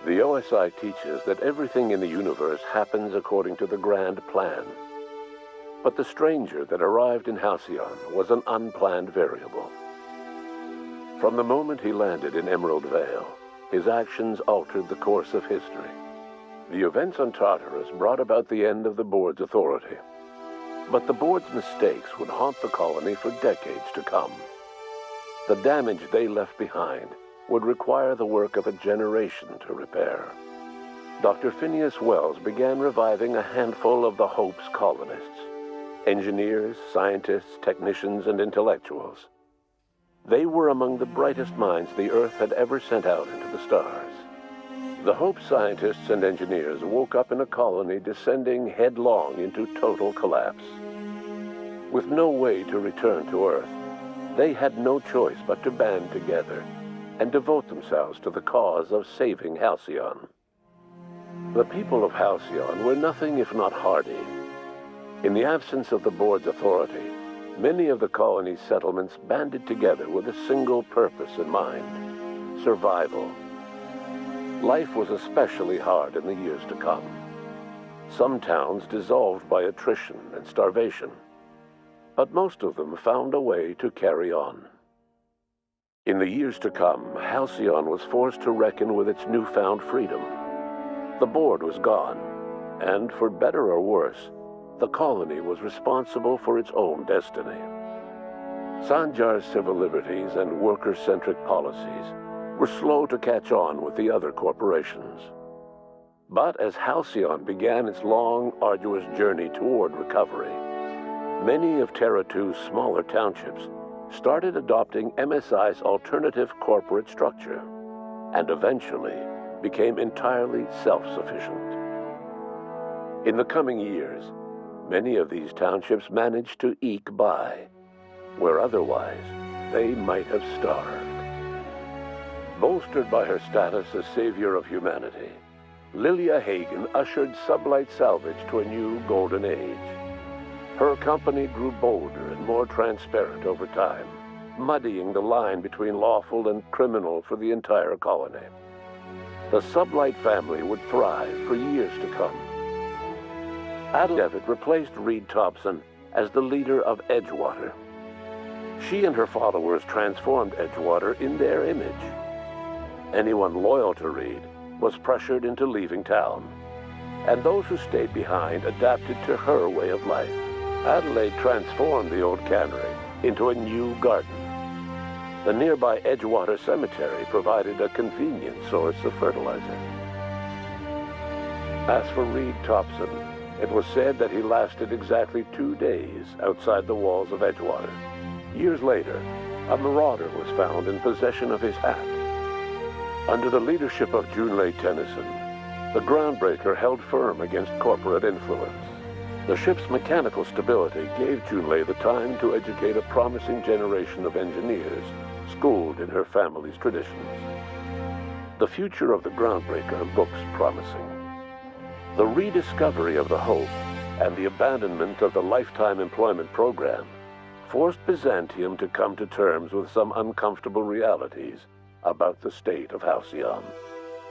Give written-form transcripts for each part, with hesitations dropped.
The OSI teaches that everything in the universe happens according to the grand plan. But the stranger that arrived in Halcyon was an unplanned variable. From the moment he landed in Emerald Vale, his actions altered the course of history. The events on Tartarus brought about the end of the board's authority. But the board's mistakes would haunt the colony for decades to come. The damage they left behind would require the work of a generation to repair. Dr. Phineas Wells began reviving a handful of the Hope's colonists. Engineers, scientists, technicians, and intellectuals. They were among the brightest minds the Earth had ever sent out into the stars. The Hope scientists and engineers woke up in a colony descending headlong into total collapse. With no way to return to Earth, they had no choice but to band together and devote themselves to the cause of saving Halcyon. The people of Halcyon were nothing if not hardy. In the absence of the board's authority, many of the colony's settlements banded together with a single purpose in mind: survival. Life was especially hard in the years to come. Some towns dissolved by attrition and starvation, but most of them found a way to carry on. In the years to come, Halcyon was forced to reckon with its newfound freedom. The board was gone, and for better or worse, the colony was responsible for its own destiny. Sanjar's civil liberties and worker-centric policies were slow to catch on with the other corporations. But as Halcyon began its long, arduous journey toward recovery, many of Terra 2's smaller townships started adopting MSI's alternative corporate structure, and eventually became entirely self-sufficient. In the coming years, many of these townships managed to eke by, where otherwise they might have starved. Bolstered by her status as savior of humanity, Lilia Hagen ushered Sublight Salvage to a new golden age. Her company grew bolder and more transparent over time, muddying the line between lawful and criminal for the entire colony. The Sublight family would thrive for years to come. Ada Devitt replaced Reed Thompson as the leader of Edgewater. She and her followers transformed Edgewater in their image. Anyone loyal to Reed was pressured into leaving town, and those who stayed behind adapted to her way of life. Adelaide transformed the old cannery into a new garden. The nearby Edgewater Cemetery provided a convenient source of fertilizer. As for Reed Thompson, it was said that he lasted exactly 2 days outside the walls of Edgewater. Years later, a marauder was found in possession of his hat. Under the leadership of Junlei Tennyson, the Groundbreaker held firm against corporate influence. The ship's mechanical stability gave Junlei the time to educate a promising generation of engineers schooled in her family's traditions. The future of the Groundbreaker looks promising. The rediscovery of the Hope and the abandonment of the Lifetime Employment Program forced Byzantium to come to terms with some uncomfortable realities about the state of Halcyon.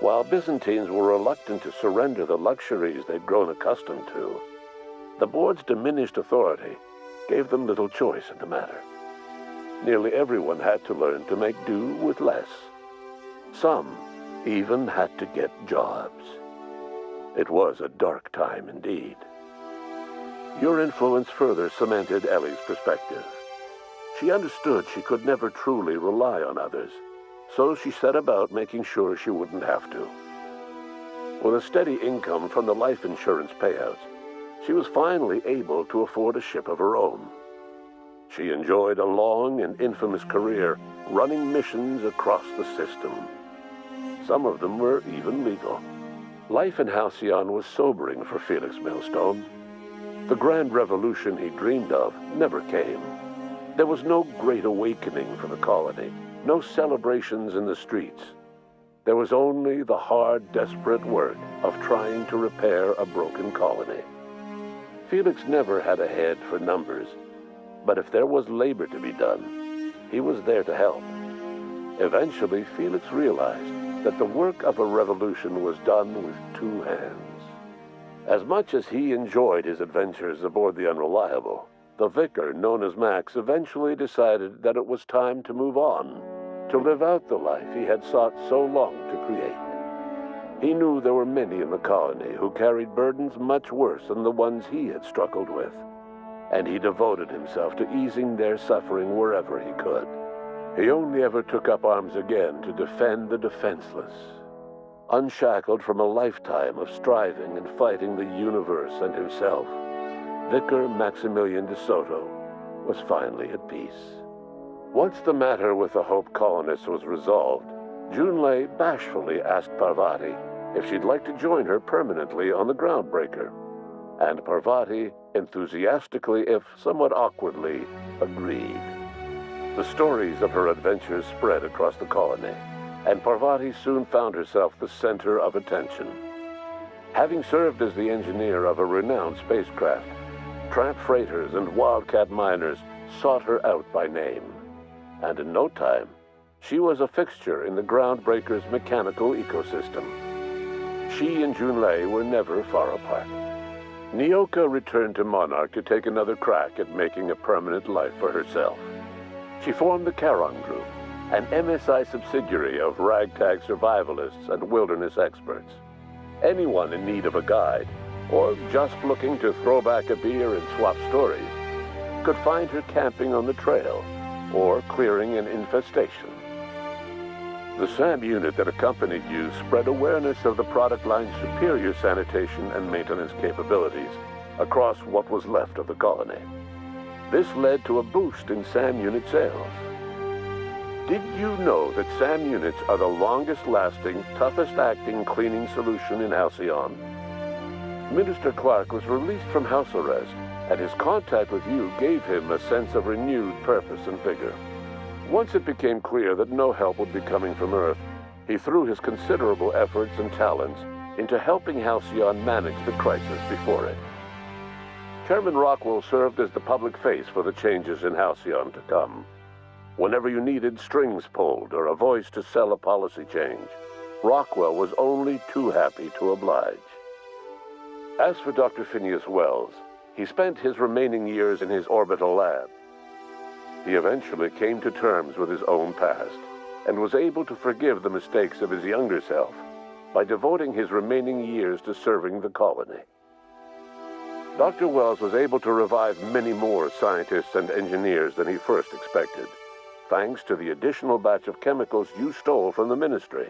While Byzantines were reluctant to surrender the luxuries they'd grown accustomed to, the board's diminished authority gave them little choice in the matter. Nearly everyone had to learn to make do with less. Some even had to get jobs. It was a dark time indeed. Your influence further cemented Ellie's perspective. She understood she could never truly rely on others, so she set about making sure she wouldn't have to. With a steady income from the life insurance payouts, she was finally able to afford a ship of her own. She enjoyed a long and infamous career running missions across the system. Some of them were even legal. Life in Halcyon was sobering for Felix Millstone. The grand revolution he dreamed of never came. There was no great awakening for the colony, no celebrations in the streets. There was only the hard, desperate work of trying to repair a broken colony. Felix never had a head for numbers, but if there was labor to be done, he was there to help. Eventually, Felix realized that the work of a revolution was done with two hands. As much as he enjoyed his adventures aboard the Unreliable, the vicar, known as Max, eventually decided that it was time to move on, to live out the life he had sought so long to create. He knew there were many in the colony who carried burdens much worse than the ones he had struggled with, and he devoted himself to easing their suffering wherever he could. He only ever took up arms again to defend the defenseless. Unshackled from a lifetime of striving and fighting the universe and himself, Vicar Maximilian de Soto was finally at peace. Once the matter with the Hope colonists was resolved, Junlei bashfully asked Parvati if she'd like to join her permanently on the Groundbreaker, and Parvati enthusiastically, if somewhat awkwardly, agreed. The stories of her adventures spread across the colony, and Parvati soon found herself the center of attention. Having served as the engineer of a renowned spacecraft, tramp freighters and wildcat miners sought her out by name, and in no time, she was a fixture in the Groundbreaker's mechanical ecosystem. She and Junlei were never far apart. Nyoka returned to Monarch to take another crack at making a permanent life for herself. She formed the Charon Group, an MSI subsidiary of ragtag survivalists and wilderness experts. Anyone in need of a guide, or just looking to throw back a beer and swap stories, could find her camping on the trail or clearing an infestation. The SAM unit that accompanied you spread awareness of the product line's superior sanitation and maintenance capabilities across what was left of the colony. This led to a boost in SAM unit sales. Did you know that SAM units are the longest-lasting, toughest-acting cleaning solution in Halcyon? Minister Clark was released from house arrest, and his contact with you gave him a sense of renewed purpose and vigor. Once it became clear that no help would be coming from Earth, he threw his considerable efforts and talents into helping Halcyon manage the crisis before it. Chairman Rockwell served as the public face for the changes in Halcyon to come. Whenever you needed strings pulled or a voice to sell a policy change, Rockwell was only too happy to oblige. As for Dr. Phineas Wells, he spent his remaining years in his orbital lab. He eventually came to terms with his own past and was able to forgive the mistakes of his younger self by devoting his remaining years to serving the colony. Dr. Wells was able to revive many more scientists and engineers than he first expected, thanks to the additional batch of chemicals you stole from the ministry.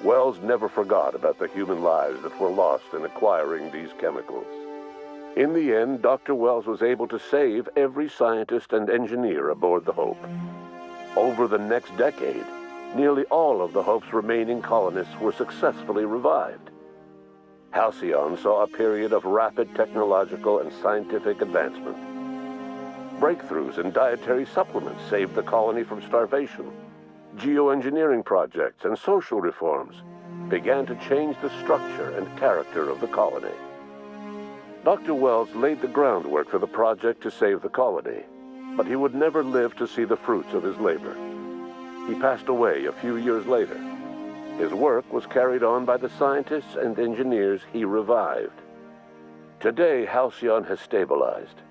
Wells never forgot about the human lives that were lost in acquiring these chemicals. In the end, Dr. Wells was able to save every scientist and engineer aboard the Hope. Over the next decade, nearly all of the Hope's remaining colonists were successfully revived. Halcyon saw a period of rapid technological and scientific advancement. Breakthroughs in dietary supplements saved the colony from starvation. Geoengineering projects and social reforms began to change the structure and character of the colony. Dr. Wells laid the groundwork for the project to save the colony, but he would never live to see the fruits of his labor. He passed away a few years later. His work was carried on by the scientists and engineers he revived. Today, Halcyon has stabilized.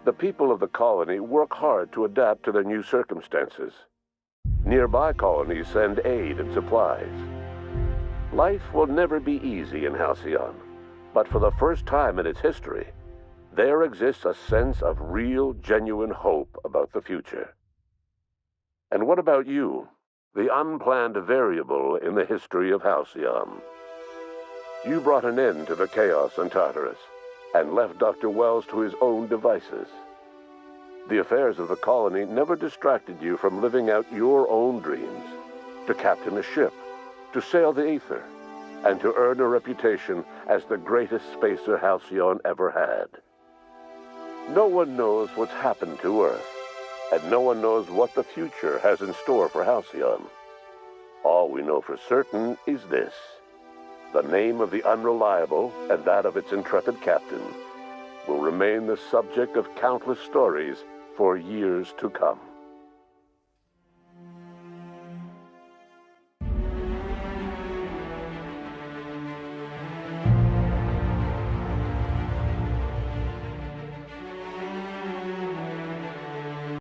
The people of the colony work hard to adapt to their new circumstances. Nearby colonies send aid and supplies. Life will never be easy in Halcyon, but for the first time in its history, there exists a sense of real, genuine hope about the future. And what about you, the unplanned variable in the history of Halcyon? You brought an end to the chaos on Tartarus and left Dr. Wells to his own devices. The affairs of the colony never distracted you from living out your own dreams, to captain a ship, to sail the ether, and to earn a reputation as the greatest spacer Halcyon ever had. No one knows what's happened to Earth, and no one knows what the future has in store for Halcyon. All we know for certain is this: the name of the Unreliable and that of its intrepid captain will remain the subject of countless stories for years to come.